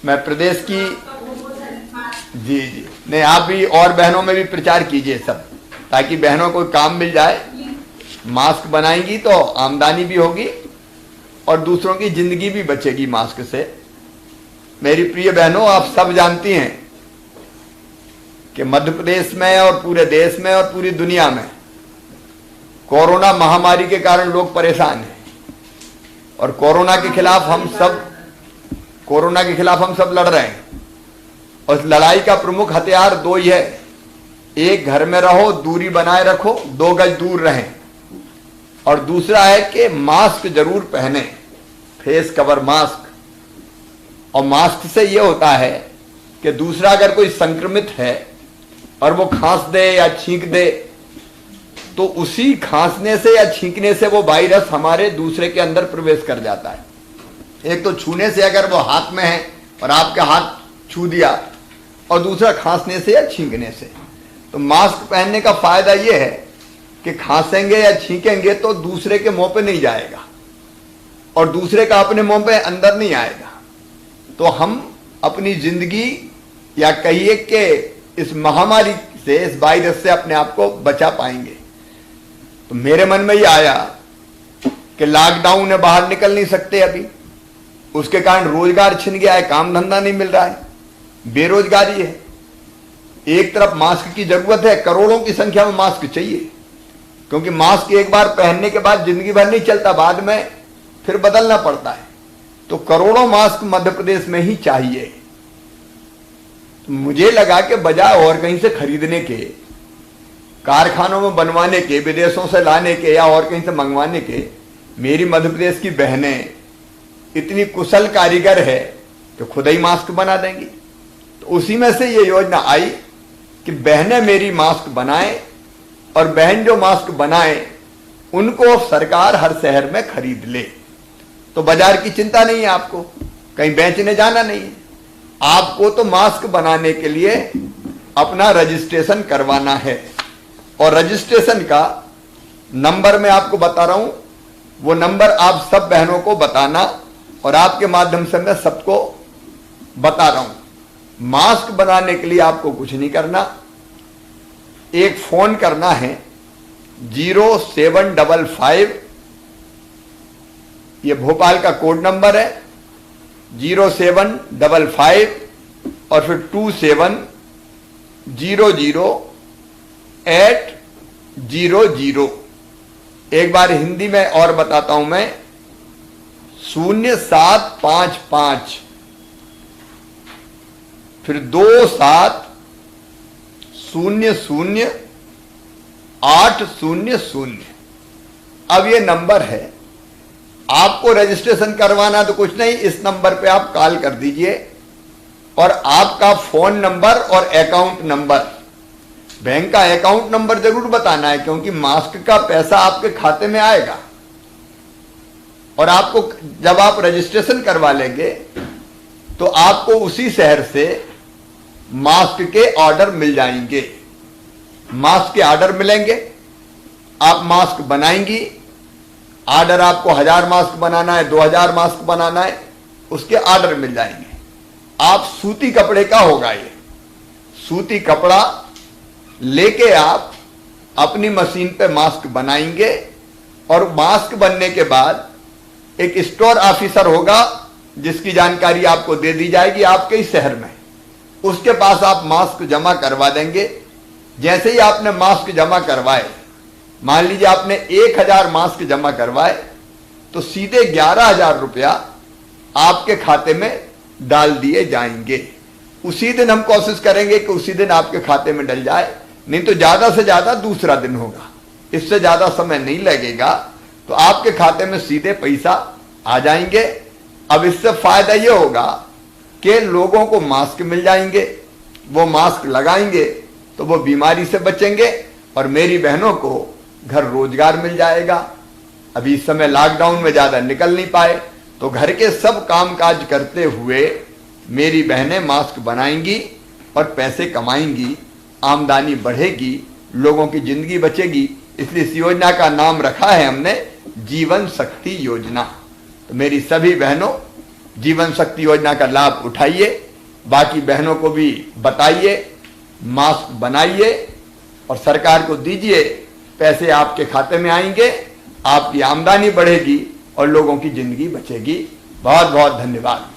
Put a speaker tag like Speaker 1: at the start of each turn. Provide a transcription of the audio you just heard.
Speaker 1: मैं प्रदेश की जी जी नहीं, आप भी और बहनों में भी प्रचार कीजिए सब, ताकि बहनों को काम मिल जाए। मास्क बनाएंगी तो आमदनी भी होगी और दूसरों की जिंदगी भी बचेगी मास्क से। मेरी प्रिय बहनों, आप सब जानती हैं कि मध्य प्रदेश में और पूरे देश में और पूरी दुनिया में कोरोना महामारी के कारण लोग परेशान हैं और कोरोना के खिलाफ हम सब लड़ रहे हैं। और इस लड़ाई का प्रमुख हथियार दो ही है, एक घर में रहो, दूरी बनाए रखो, 2 गज दूर रहें, और दूसरा है कि मास्क जरूर पहने, फेस कवर मास्क। और मास्क से यह होता है कि दूसरा अगर कोई संक्रमित है और वो खांस दे या छींक दे, तो उसी खांसने से या छींकने से वो वायरस हमारे दूसरे के अंदर प्रवेश कर जाता है। एक तो छूने से, अगर वो हाथ में है और आपके हाथ छू दिया, और दूसरा खांसने से या छींकने से। तो मास्क पहनने का फायदा यह है कि खांसेंगे या छींकेंगे तो दूसरे के मुंह पे नहीं जाएगा और दूसरे का अपने मुंह पे अंदर नहीं आएगा। तो हम अपनी जिंदगी या कहिए कि इस महामारी से, इस वायरस से अपने आप को बचा पाएंगे। तो मेरे मन में यह आया कि लॉकडाउन है, बाहर निकल नहीं सकते अभी, उसके कारण रोजगार छिन गया है, काम धंधा नहीं मिल रहा है, बेरोजगारी है। एक तरफ मास्क की जरूरत है, करोड़ों की संख्या में मास्क चाहिए, क्योंकि मास्क एक बार पहनने के बाद जिंदगी भर नहीं चलता, बाद में फिर बदलना पड़ता है। तो करोड़ों मास्क मध्य प्रदेश में ही चाहिए। तो मुझे लगा कि बजाय और कहीं से खरीदने के, कारखानों में बनवाने के, विदेशों से लाने के या और कहीं से मंगवाने के, मेरी मध्य प्रदेश की बहनें इतनी कुशल कारीगर है कि खुद ही मास्क बना देंगी। तो उसी में से ये योजना आई कि बहनें मेरी मास्क बनाएं, और बहन जो मास्क बनाए उनको सरकार हर शहर में खरीद ले। तो बाजार की चिंता नहीं है, आपको कहीं बेचने जाना नहीं है। आपको तो मास्क बनाने के लिए अपना रजिस्ट्रेशन करवाना है, और रजिस्ट्रेशन का नंबर मैं आपको बता रहा हूं, वो नंबर आप सब बहनों को बताना, और आपके माध्यम से मैं सबको बता रहा हूं। मास्क बनाने के लिए आपको कुछ नहीं करना, एक फोन करना है 0755, ये भोपाल का कोड नंबर है, 0755 और फिर 2700800। एक बार हिंदी में और बताता हूं मैं, 0755 फिर 2700800। अब ये नंबर है, आपको रजिस्ट्रेशन करवाना तो कुछ नहीं, इस नंबर पे आप कॉल कर दीजिए, और आपका फोन नंबर और अकाउंट नंबर, बैंक का अकाउंट नंबर जरूर बताना है, क्योंकि मास्क का पैसा आपके खाते में आएगा। और आपको जब आप रजिस्ट्रेशन करवा लेंगे तो आपको उसी शहर से मास्क के ऑर्डर मिल जाएंगे। मास्क के ऑर्डर मिलेंगे, आप मास्क बनाएंगी, ऑर्डर आपको 1000 मास्क बनाना है, 2000 मास्क बनाना है, उसके ऑर्डर मिल जाएंगे। आप सूती कपड़े का होगा, ये सूती कपड़ा लेके आप अपनी मशीन पे मास्क बनाएंगे, और मास्क बनने के बाद एक स्टोर ऑफिसर होगा जिसकी जानकारी आपको दे दी जाएगी आपके ही शहर में, उसके पास आप मास्क जमा करवा देंगे। जैसे ही आपने मास्क जमा करवाए, मान लीजिए आपने 1000 मास्क जमा करवाए, तो सीधे 11000 रुपया आपके खाते में डाल दिए जाएंगे। उसी दिन हम कोशिश करेंगे कि उसी दिन आपके खाते में डल जाए, नहीं तो ज्यादा से ज्यादा दूसरा दिन होगा, इससे ज्यादा समय नहीं लगेगा, तो आपके खाते में सीधे पैसा आ जाएंगे। अब इससे फायदा यह होगा कि लोगों को मास्क मिल जाएंगे, वो मास्क लगाएंगे तो वो बीमारी से बचेंगे, और मेरी बहनों को घर रोजगार मिल जाएगा। अभी इस समय लॉकडाउन में ज्यादा निकल नहीं पाए, तो घर के सब कामकाज करते हुए मेरी बहनें मास्क बनाएंगी और पैसे कमाएंगी, आमदनी बढ़ेगी, लोगों की जिंदगी बचेगी। इसलिए इस योजना का नाम रखा है हमने जीवन शक्ति योजना। तो मेरी सभी बहनों, जीवन शक्ति योजना का लाभ उठाइए, बाकी बहनों को भी बताइए, मास्क बनाइए और सरकार को दीजिए। पैसे आपके खाते में आएंगे, आपकी आमदनी बढ़ेगी और लोगों की जिंदगी बचेगी। बहुत बहुत धन्यवाद।